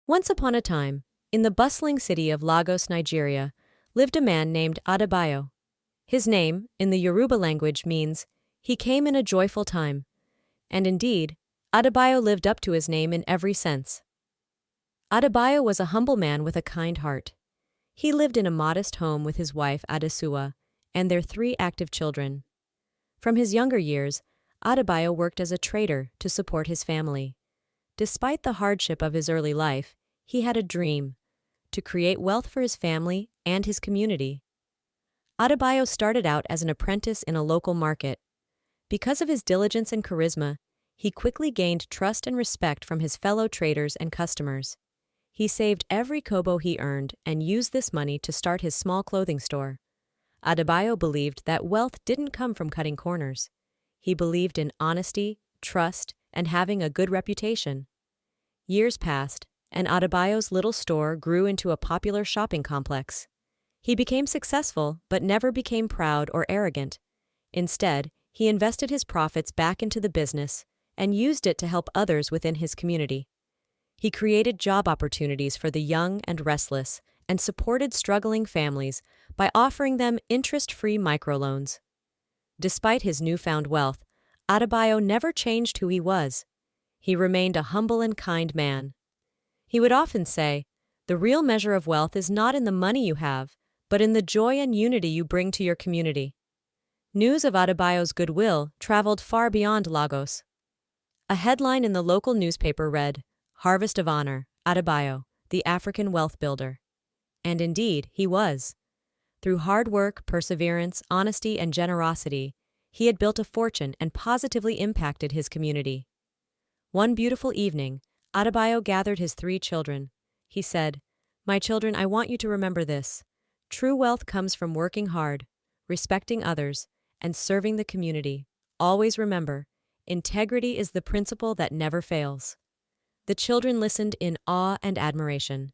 Once upon a time, in the bustling city of Lagos, Nigeria, lived a man named Adebayo. His name, in the Yoruba language, means, "He came in a joyful time." And indeed, Adebayo lived up to his name in every sense. Adebayo was a humble man with a kind heart. He lived in a modest home with his wife Adesuwa and their 3 active children. From his younger years, Adebayo worked as a trader to support his family. Despite the hardship of his early life, he had a dream: to create wealth for his family and his community. Adebayo started out as an apprentice in a local market. Because of his diligence and charisma, he quickly gained trust and respect from his fellow traders and customers. He saved every kobo he earned and used this money to start his small clothing store. Adebayo believed that wealth didn't come from cutting corners. He believed in honesty, trust, and having a good reputation. Years passed, and Adebayo's little store grew into a popular shopping complex. He became successful, but never became proud or arrogant. Instead, he invested his profits back into the business and used it to help others within his community. He created job opportunities for the young and restless and supported struggling families by offering them interest-free microloans. Despite his newfound wealth, Adebayo never changed who he was. He remained a humble and kind man. He would often say, "The real measure of wealth is not in the money you have, but in the joy and unity you bring to your community." News of Adebayo's goodwill traveled far beyond Lagos. A headline in the local newspaper read, "Harvest of Honor, Adebayo, the African Wealth Builder." And indeed, he was. Through hard work, perseverance, honesty, and generosity, he had built a fortune and positively impacted his community. One beautiful evening, Adebayo gathered his 3 children. He said, "My children, I want you to remember this. True wealth comes from working hard, respecting others, and serving the community. Always remember, integrity is the principle that never fails." The children listened in awe and admiration.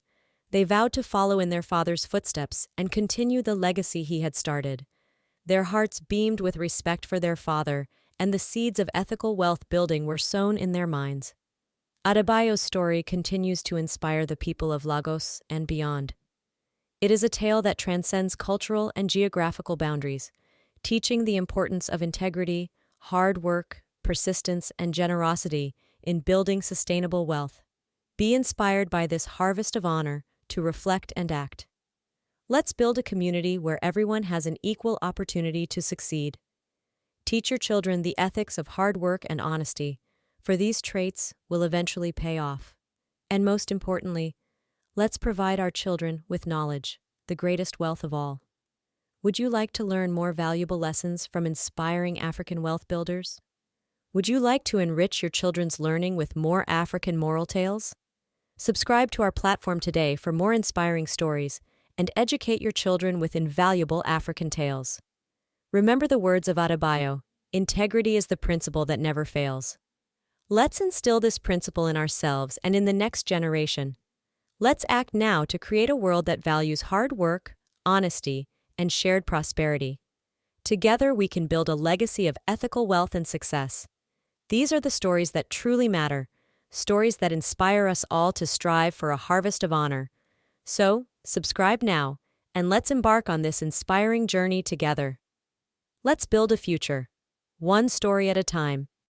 They vowed to follow in their father's footsteps and continue the legacy he had started. Their hearts beamed with respect for their father, and the seeds of ethical wealth building were sown in their minds. Adebayo's story continues to inspire the people of Lagos and beyond. It is a tale that transcends cultural and geographical boundaries, teaching the importance of integrity, hard work, persistence, and generosity in building sustainable wealth. Be inspired by this harvest of honor to reflect and act. Let's build a community where everyone has an equal opportunity to succeed. Teach your children the ethics of hard work and honesty, for these traits will eventually pay off. And most importantly, let's provide our children with knowledge, the greatest wealth of all. Would you like to learn more valuable lessons from inspiring African wealth builders? Would you like to enrich your children's learning with more African moral tales? Subscribe to our platform today for more inspiring stories and educate your children with invaluable African tales. Remember the words of Adebayo: "Integrity is the principle that never fails." Let's instill this principle in ourselves and in the next generation. Let's act now to create a world that values hard work, honesty, and shared prosperity. Together, we can build a legacy of ethical wealth and success. These are the stories that truly matter, stories that inspire us all to strive for a harvest of honor. So, subscribe now, and let's embark on this inspiring journey together. Let's build a future, one story at a time,